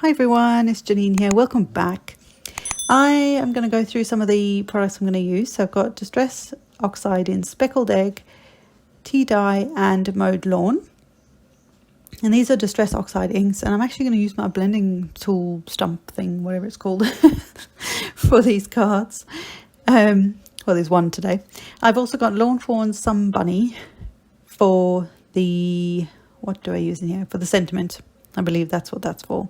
Hi everyone, it's Janine here. Welcome back. I am going to go through some of the products I'm going to use. So I've got Distress Oxide in Speckled Egg, Tea Dye and Mowed Lawn. And these are Distress Oxide inks, and I'm actually going to use my blending tool stump thing, whatever it's called, for these cards. Well, there's one today. I've also got Lawn Fawn Sun Bunny for the, what do I use in here? For the sentiment. I believe that's what that's for.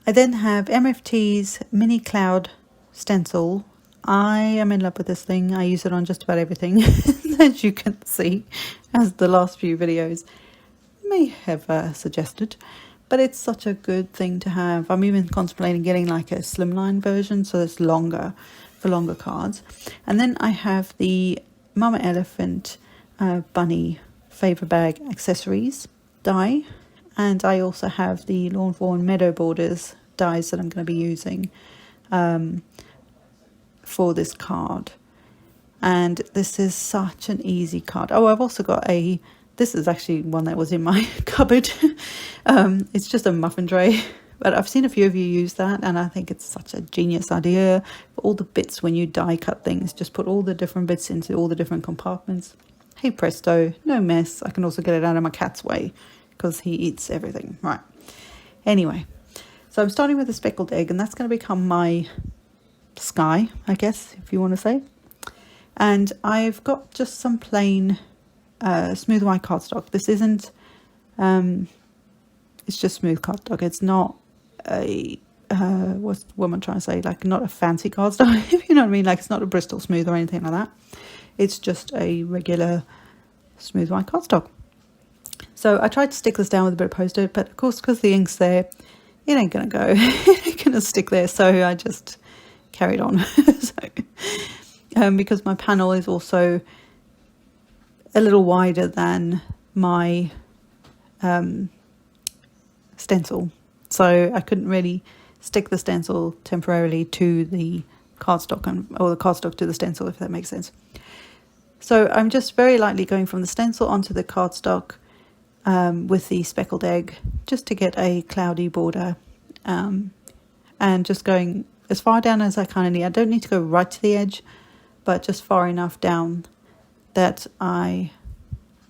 I then have MFT's Mini Cloud Stencil. I am in love with this thing. I use it on just about everything, as you can see, as the last few videos may have suggested. But it's such a good thing to have. I'm even contemplating getting like a slimline version, so it's longer, for longer cards. And then I have the Mama Elephant Bunny Favor Bag Accessories die. And I also have the Lawn Fawn Meadow Borders dies that I'm going to be using for this card. And this is such an easy card. Oh, I've also got this is actually one that was in my cupboard. It's just a muffin tray. But I've seen a few of you use that, and I think it's such a genius idea. For all the bits when you die cut things, just put all the different bits into all the different compartments. Hey presto, no mess. I can also get it out of my cat's way, because he eats everything. Right. Anyway, so I'm starting with the Speckled Egg, and that's going to become my sky, I guess, if you want to say. And I've got just some plain smooth white cardstock. This isn't, it's just smooth cardstock. It's not a, what am I trying to say? Like, not a fancy cardstock, if you know what I mean? Like, it's not a Bristol Smooth or anything like that. It's just a regular smooth white cardstock. So I tried to stick this down with a bit of Post-it, but of course, because the ink's there, it ain't going to go. It ain't going to stick there. So I just carried on. Because my panel is also a little wider than my stencil. So I couldn't really stick the stencil temporarily to the cardstock, or the cardstock to the stencil, if that makes sense. So I'm just very lightly going from the stencil onto the cardstock with the Speckled Egg, just to get a cloudy border, and just going as far down as I kind of need. I don't need to go right to the edge, but just far enough down that I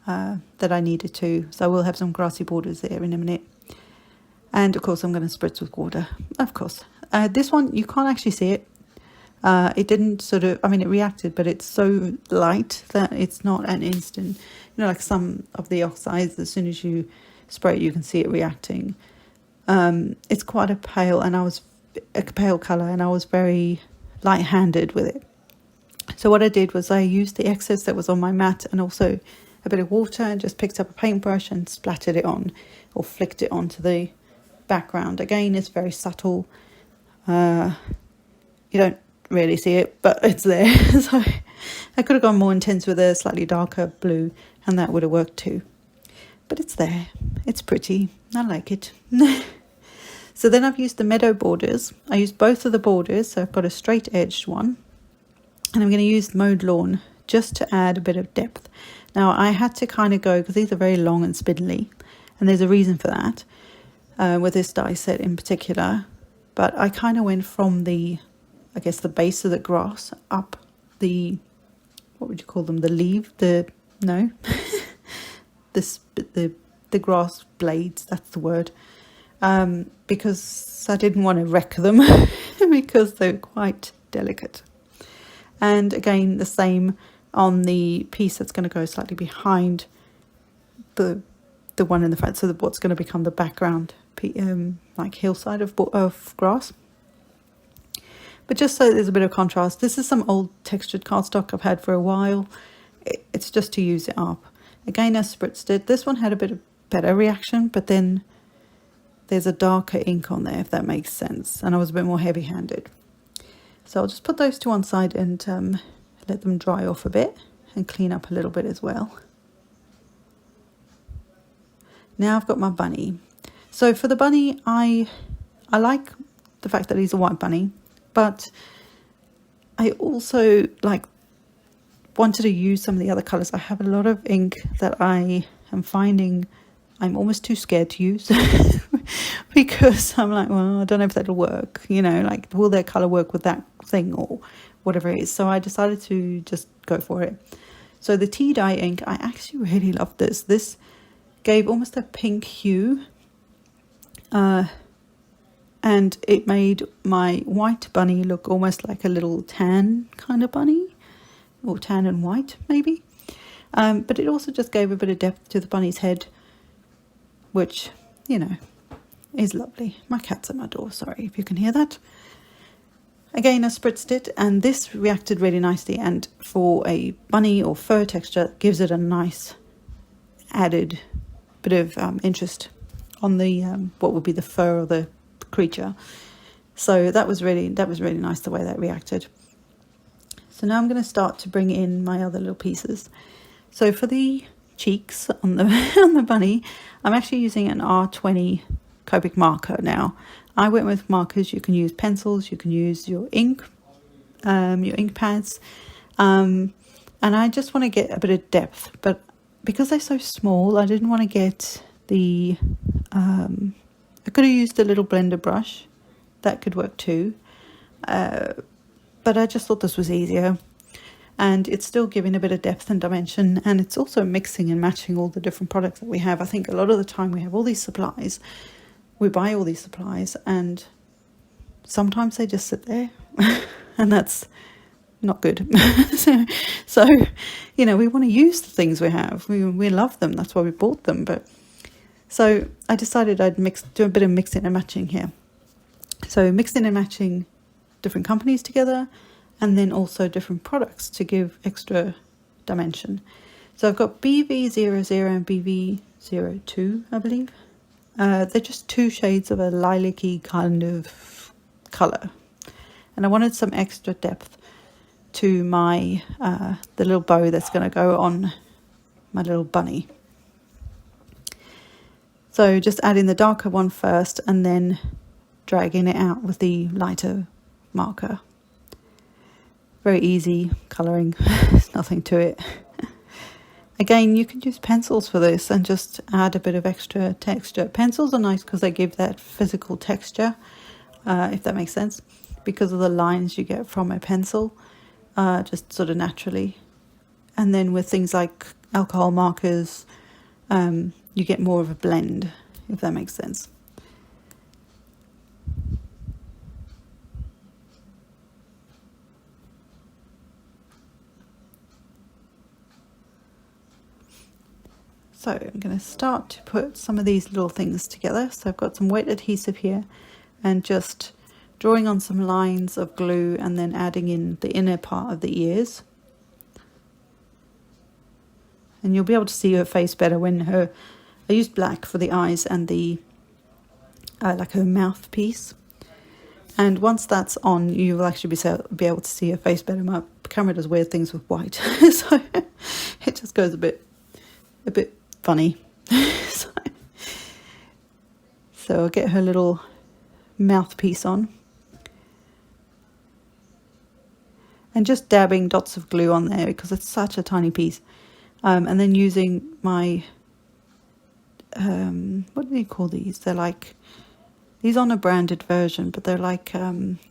needed to. So I will have some grassy borders there in a minute. And of course I'm going to spritz with water, of course. This one, you can't actually see it. It didn't sort of, I mean, it reacted, but it's so light that it's not an instant, you know, like some of the oxides, as soon as you spray it, you can see it reacting. It's quite a pale color, and I was very light-handed with it. So what I did was I used the excess that was on my mat and also a bit of water, and just picked up a paintbrush and splattered it on, or flicked it onto the background. Again, it's very subtle. You don't really see it, but it's there. So I could have gone more intense with a slightly darker blue, and that would have worked too. But it's there. It's pretty. I like it. So then I've used the meadow borders. I used both of the borders. So I've got a straight edged one, and I'm going to use Mowed Lawn just to add a bit of depth. Now I had to kind of go, because these are very long and spindly, and there's a reason for that, with this die set in particular. But I kind of went from the, I guess, the base of the grass up the, what would you call them? The leaf, the grass blades, that's the word. Because I didn't want to wreck them because they're quite delicate. And again, the same on the piece that's going to go slightly behind the one in the front. So what's going to become the background, like hillside of grass. But just so there's a bit of contrast, this is some old textured cardstock I've had for a while. It's just to use it up. Again, I spritzed it. This one had a bit of better reaction, but then there's a darker ink on there, if that makes sense. And I was a bit more heavy-handed. So I'll just put those to one side and let them dry off a bit and clean up a little bit as well. Now I've got my bunny. So for the bunny, I like the fact that he's a white bunny, but I also wanted to use some of the other colors. I have a lot of ink that I am finding I'm almost too scared to use because I'm like, well, I don't know if that'll work, like will their colour work with that thing or whatever it is. So I decided to just go for it. So the tea dye ink, I actually really love this. This gave almost a pink hue, and it made my white bunny look almost like a little tan kind of bunny, or tan and white maybe. But it also just gave a bit of depth to the bunny's head, which, is lovely. My cat's at my door, sorry if you can hear that. Again, I spritzed it, and this reacted really nicely, and for a bunny or fur texture, gives it a nice added bit of interest on the what would be the fur of the creature. So that was really nice the way that reacted. So now I'm going to start to bring in my other little pieces. So for the cheeks on the on the bunny, I'm actually using an R20 Copic marker now. I went with markers. You can use pencils, you can use your ink pads, and I just want to get a bit of depth, but because they're so small, I didn't want to get the I could have used a little blender brush, that could work too, but I just thought this was easier, and it's still giving a bit of depth and dimension, and it's also mixing and matching all the different products that we have. I think a lot of the time we have all these supplies, we buy all these supplies, and sometimes they just sit there and that's not good. so we want to use the things we have. We love them, that's why we bought them. But so I decided I'd do a bit of mixing and matching here. So mixing and matching different companies together, and then also different products to give extra dimension. So I've got BV00 and BV02, I believe. They're just two shades of a lilac-y kind of colour, and I wanted some extra depth to my the little bow that's going to go on my little bunny. So just adding the darker one first and then dragging it out with the lighter marker. Very easy colouring, there's nothing to it. Again, you can use pencils for this and just add a bit of extra texture. Pencils are nice because they give that physical texture, if that makes sense, because of the lines you get from a pencil, just sort of naturally. And then with things like alcohol markers, you get more of a blend, if that makes sense. So I'm going to start to put some of these little things together. So I've got some wet adhesive here and just drawing on some lines of glue and then adding in the inner part of the ears. And you'll be able to see her face better when I used black for the eyes and the like her mouthpiece. And once that's on, you will actually be able to see her face better. My camera does weird things with white, so it just goes a bit funny. So I'll get her little mouthpiece on. And just dabbing dots of glue on there because it's such a tiny piece. And then using my, what do you call these? They're like, these aren't a branded version, but they're like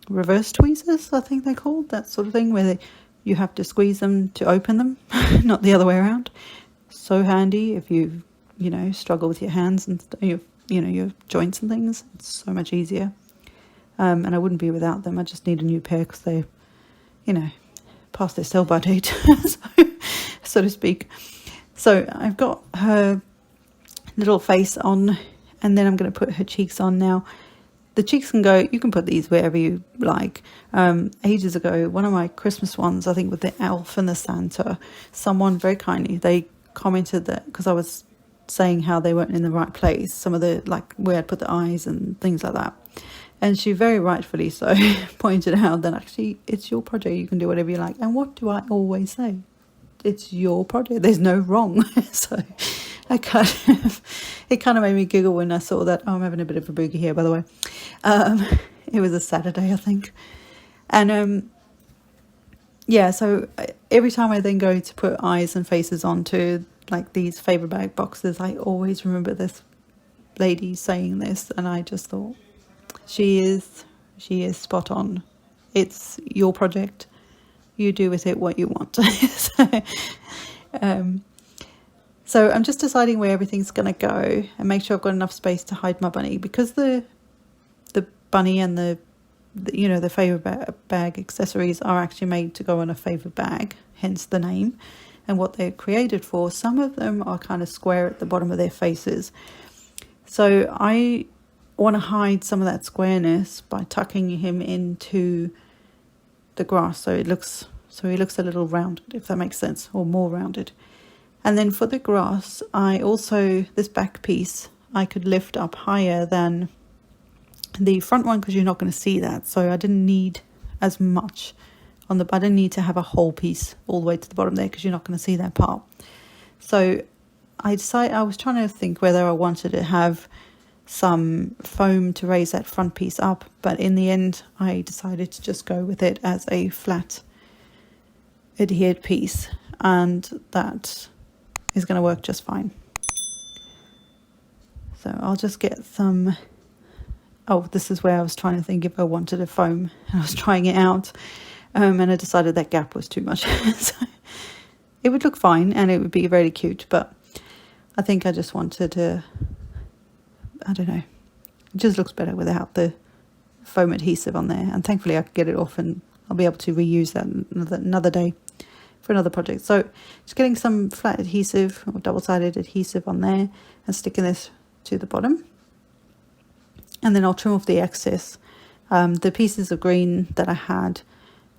reverse tweezers, I think they're called, that sort of thing, where you have to squeeze them to open them, not the other way around. So handy if you struggle with your hands and your joints and things. It's so much easier. And I wouldn't be without them. I just need a new pair because they, past their sell-by date, so to speak. So I've got her little face on, and then I'm going to put her cheeks on now. The cheeks you can put these wherever you like. Ages ago, one of my Christmas ones, I think with the elf and the Santa, someone very kindly, they commented that because I was saying how they weren't in the right place, some of the, like where I'd put the eyes and things like that. And she very rightfully so pointed out that actually it's your project, you can do whatever you like. And what do I always say? It's your project, there's no wrong. So it kind of made me giggle when I saw that. I'm having a bit of a boogie here, by the way. It was a Saturday, I think. And yeah, so every time I then go to put eyes and faces onto like these Faber bag boxes, I always remember this lady saying this, and I just thought, she is spot on. It's your project. You do with it what you want. So I'm just deciding where everything's going to go and make sure I've got enough space to hide my bunny, because the bunny and the Faber bag accessories are actually made to go on a Faber bag, hence the name and what they're created for. Some of them are kind of square at the bottom of their faces, so I want to hide some of that squareness by tucking him into the grass so he looks a little rounded, if that makes sense, or more rounded. And then for the grass, this back piece I could lift up higher than the front one, because you're not going to see that. So I didn't need as much I didn't need to have a whole piece all the way to the bottom there, because you're not going to see that part. So I was trying to think whether I wanted to have some foam to raise that front piece up, but in the end I decided to just go with it as a flat adhered piece, and that is going to work just fine. So I'll just get some. Oh, this is where I was trying to think if I wanted a foam. I was trying it out, and I decided that gap was too much. So it would look fine and it would be very cute, but I think I just wanted to, I don't know, it just looks better without the foam adhesive on there. And thankfully I could get it off and I'll be able to reuse that another day for another project. So just getting some flat adhesive or double-sided adhesive on there and sticking this to the bottom. And then I'll trim off the excess. The pieces of green that I had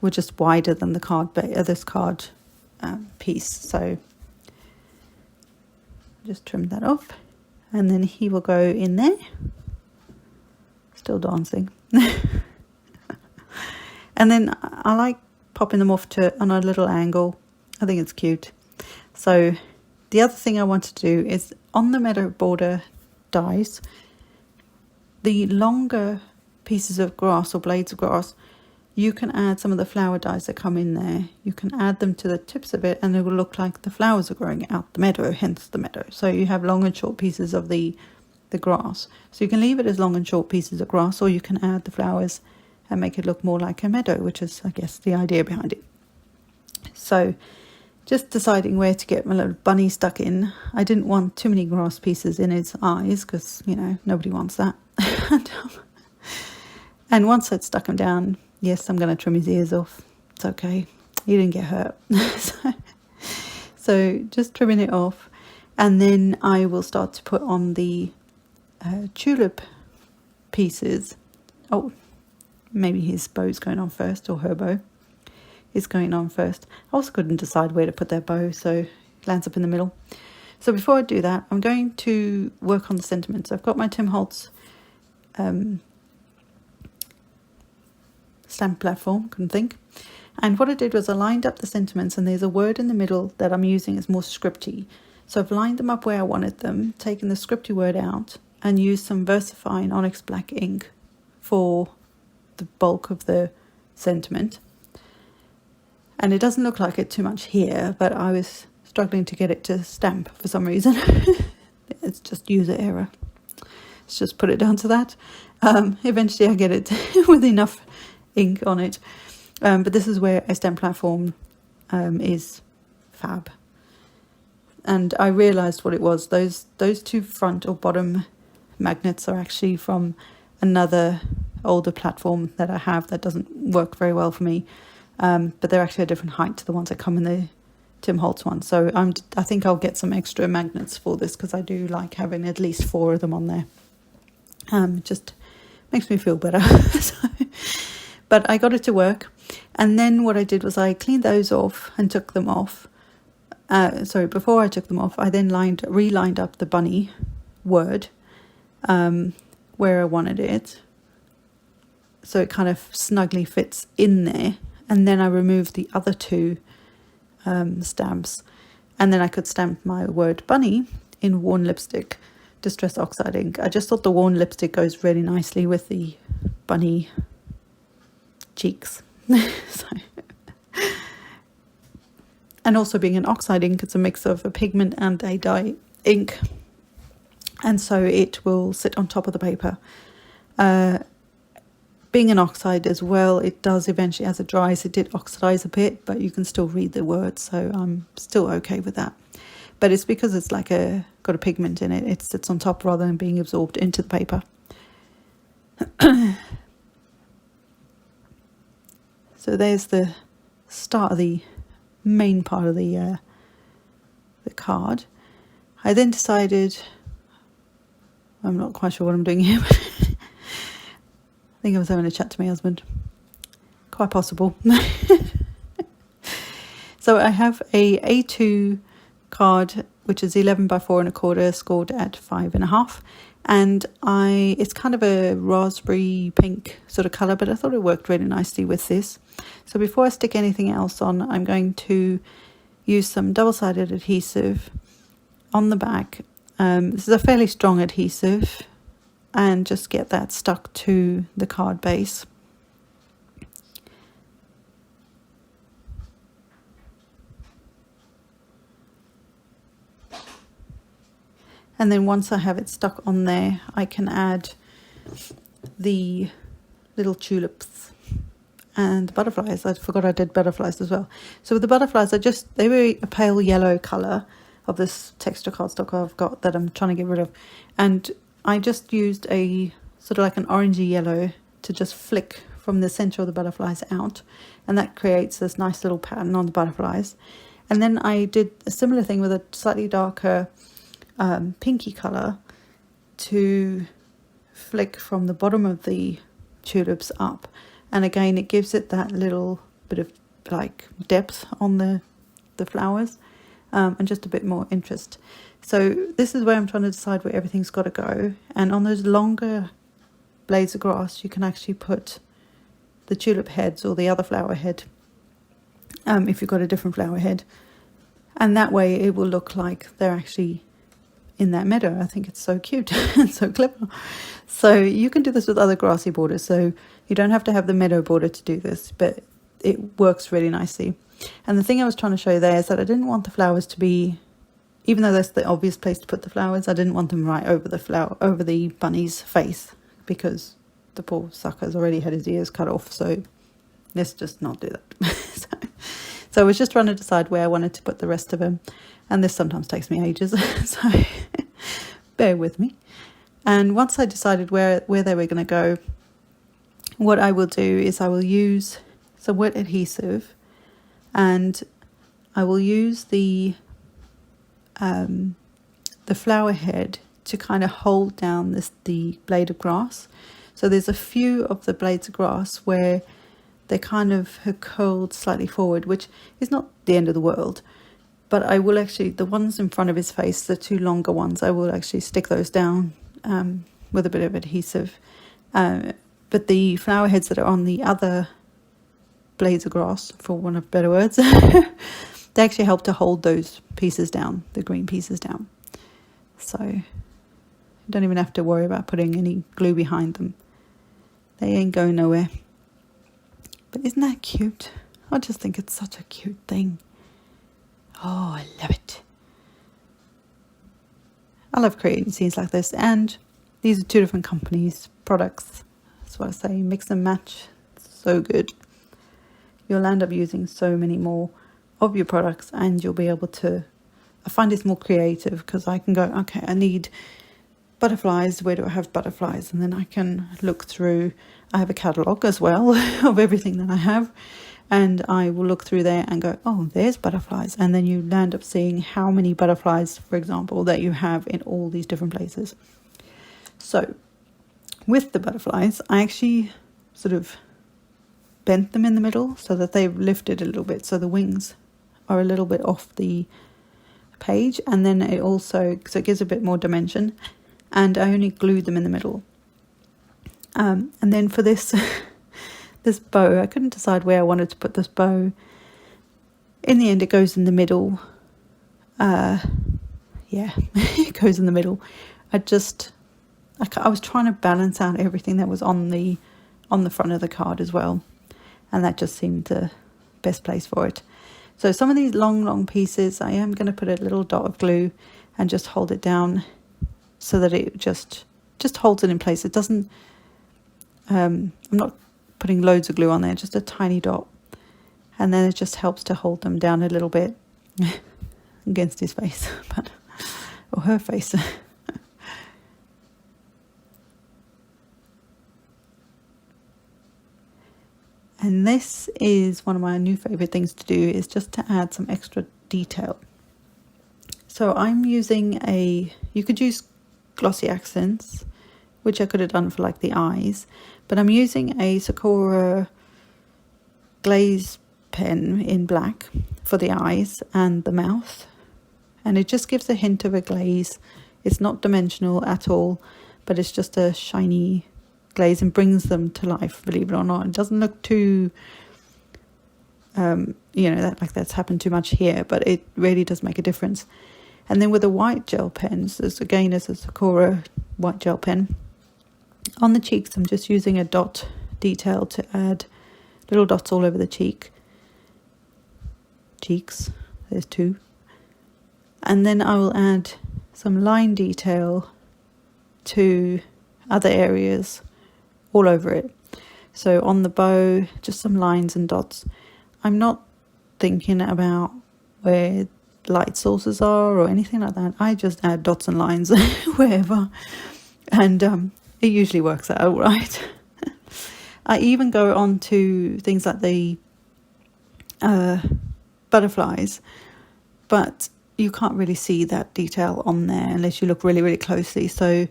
were just wider than the this card piece. So just trim that off. And then he will go in there. Still dancing. And then I like popping them off on a little angle. I think it's cute. So the other thing I want to do is on the meadow border dies, the longer pieces of grass or blades of grass, you can add some of the flower dies that come in there. You can add them to the tips of it and it will look like the flowers are growing out the meadow, hence the meadow. So you have long and short pieces of the grass. So you can leave it as long and short pieces of grass, or you can add the flowers and make it look more like a meadow, which is, I guess, the idea behind it. So just deciding where to get my little bunny stuck in. I didn't want too many grass pieces in his eyes because, nobody wants that. And once I'd stuck him down, yes, I'm going to trim his ears off. It's okay. He didn't get hurt. So just trimming it off. And then I will start to put on the tulip pieces. Oh, maybe his bow's going on first, or her bow is going on first. I also couldn't decide where to put that bow, so it lands up in the middle. So before I do that, I'm going to work on the sentiments. I've got my Tim Holtz stamp platform, couldn't think. And what I did was I lined up the sentiments, and there's a word in the middle that I'm using as more scripty. So I've lined them up where I wanted them, taken the scripty word out, and used some VersaFine Onyx Black ink for the bulk of the sentiment. And it doesn't look like it too much here, but I was struggling to get it to stamp for some reason. It's just user error. Let's just put it down to that. Eventually I get it with enough ink on it. But this is where a stamp platform is fab. And I realised what it was. Those two front or bottom magnets are actually from another older platform that I have that doesn't work very well for me. But they're actually a different height to the ones that come in the Tim Holtz one. So I think I'll get some extra magnets for this, because I do like having at least 4 of them on there. It just makes me feel better. But I got it to work. And then what I did was I cleaned those off and took them off. Before I took them off, I then relined up the bunny word where I wanted it. So it kind of snugly fits in there. And then I removed the other 2 stamps. And then I could stamp my word bunny in worn lipstick, Distress Oxide ink. I just thought the worn lipstick goes really nicely with the bunny cheeks. and also being an oxide ink, it's a mix of a pigment and a dye ink, and so it will sit on top of the paper. Being an oxide as well, it does eventually, as it dries, it did oxidize a bit, but you can still read the words, so I'm still okay with that. But it's because it's like got a pigment in it, it sits on top rather than being absorbed into the paper. So there's the start of the main part of the card. I then decided, I'm not quite sure what I'm doing here, but I think I was having a chat to my husband. Quite possible. So I have a A2 card, which is 11 by 4¼ scored at 5.5. And it's kind of a raspberry pink sort of colour, but I thought it worked really nicely with this. So before I stick anything else on, I'm going to use some double-sided adhesive on the back. This is a fairly strong adhesive, and just get that stuck to the card base. And then once I have it stuck on there, I can add the little tulips and butterflies. I forgot I did butterflies as well. So with the butterflies, they were a pale yellow colour of this texture cardstock I've got that I'm trying to get rid of. And I just used a sort of like an orangey yellow to just flick from the centre of the butterflies out. And that creates this nice little pattern on the butterflies. And then I did a similar thing with a slightly darker pinky colour to flick from the bottom of the tulips up, and again it gives it that little bit of like depth on the flowers, and just a bit more interest. So this is where I'm trying to decide where everything's got to go, and on those longer blades of grass you can actually put the tulip heads or the other flower head, if you've got a different flower head, and that way it will look like they're actually in that meadow. I think it's so cute and so clever. So you can do this with other grassy borders, so you don't have to have the meadow border to do this, but it works really nicely. And the thing I was trying to show you there is that I didn't want the flowers to be, even though that's the obvious place to put the flowers, I didn't want them right over the bunny's face, because the poor sucker's already had his ears cut off, so let's just not do that. So I was just trying to decide where I wanted to put the rest of them, and this sometimes takes me ages, so bear with me. And once I decided where they were going to go, what I will do is I will use some wet adhesive, and I will use the flower head to kind of hold down the blade of grass. So there's a few of the blades of grass where they kind of have curled slightly forward, which is not the end of the world. But I will actually, the ones in front of his face, the two longer ones, I will actually stick those down with a bit of adhesive. But the flower heads that are on the other blades of grass, for want of better words, they actually help to hold those pieces down, the green pieces down. So you don't even have to worry about putting any glue behind them. They ain't going nowhere. But isn't that cute? I just think it's such a cute thing. Oh, I love it. I love creating scenes like this, and these are two different companies' products. That's what I say, mix and match. It's so good. You'll end up using so many more of your products, and you'll be able to, I find it's more creative because I can go, okay, I need butterflies, where do I have butterflies? And then I can look through, I have a catalogue as well of everything that I have, and I will look through there and go, oh, there's butterflies. And then you end up seeing how many butterflies, for example, that you have in all these different places. So with the butterflies, I actually sort of bent them in the middle so that they've lifted a little bit, so the wings are a little bit off the page, and then it also, so it gives a bit more dimension, and I only glued them in the middle. And then for this this bow, I couldn't decide where I wanted to put this bow. In the end, it goes in the middle. Yeah, it goes in the middle. I was trying to balance out everything that was on the front of the card as well, and that just seemed the best place for it. So some of these long pieces, I am going to put a little dot of glue and just hold it down so that it just holds it in place. It doesn't, I'm not putting loads of glue on there, just a tiny dot. And then it just helps to hold them down a little bit against his face, or her face. And this is one of my new favorite things to do, is just to add some extra detail. So I'm using you could use glossy accents, which I could have done for like the eyes, but I'm using a Sakura glaze pen in black for the eyes and the mouth, and it just gives a hint of a glaze. It's not dimensional at all, but it's just a shiny glaze and brings them to life, believe it or not. It doesn't look too like that's happened too much here, but it really does make a difference. And then with the white gel pens, there's a Sakura white gel pen. On the cheeks, I'm just using a dot detail to add little dots all over the cheeks. There's 2. And then I will add some line detail to other areas all over it. So on the bow, just some lines and dots. I'm not thinking about where light sources are or anything like that. I just add dots and lines wherever, and it usually works out all right. I even go on to things like the butterflies, but you can't really see that detail on there unless you look really closely. So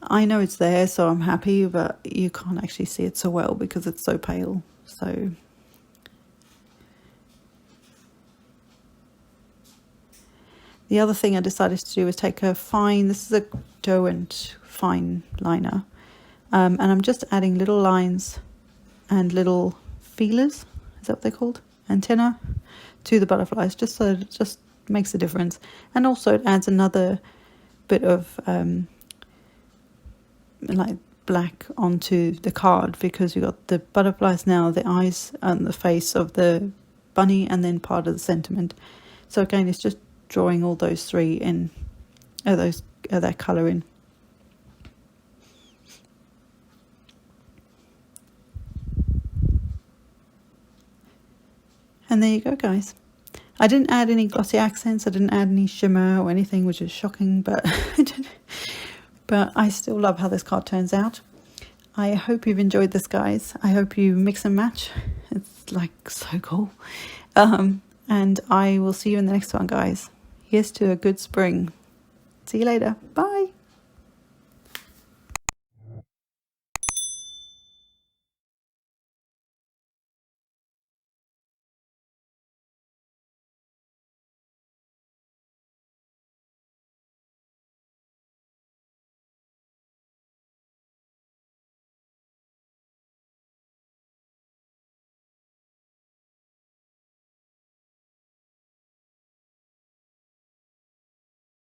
I know it's there, so I'm happy, but you can't actually see it so well because it's so pale. So the other thing I decided to do was take this is a dough and fine liner, and I'm just adding little lines and little feelers, is that what they're called? Antenna, to the butterflies, just so it just makes a difference. And also it adds another bit of like black onto the card, because you've got the butterflies now, the eyes and the face of the bunny, and then part of the sentiment. So again, it's just drawing all those 3 in, that colour in. And there you go, guys. I didn't add any glossy accents, I didn't add any shimmer or anything, which is shocking, but but I still love how this card turns out. I hope you've enjoyed this, guys. I hope you mix and match. It's like so cool. And I will see you in the next one, guys. Here's to a good spring. See you later. Bye.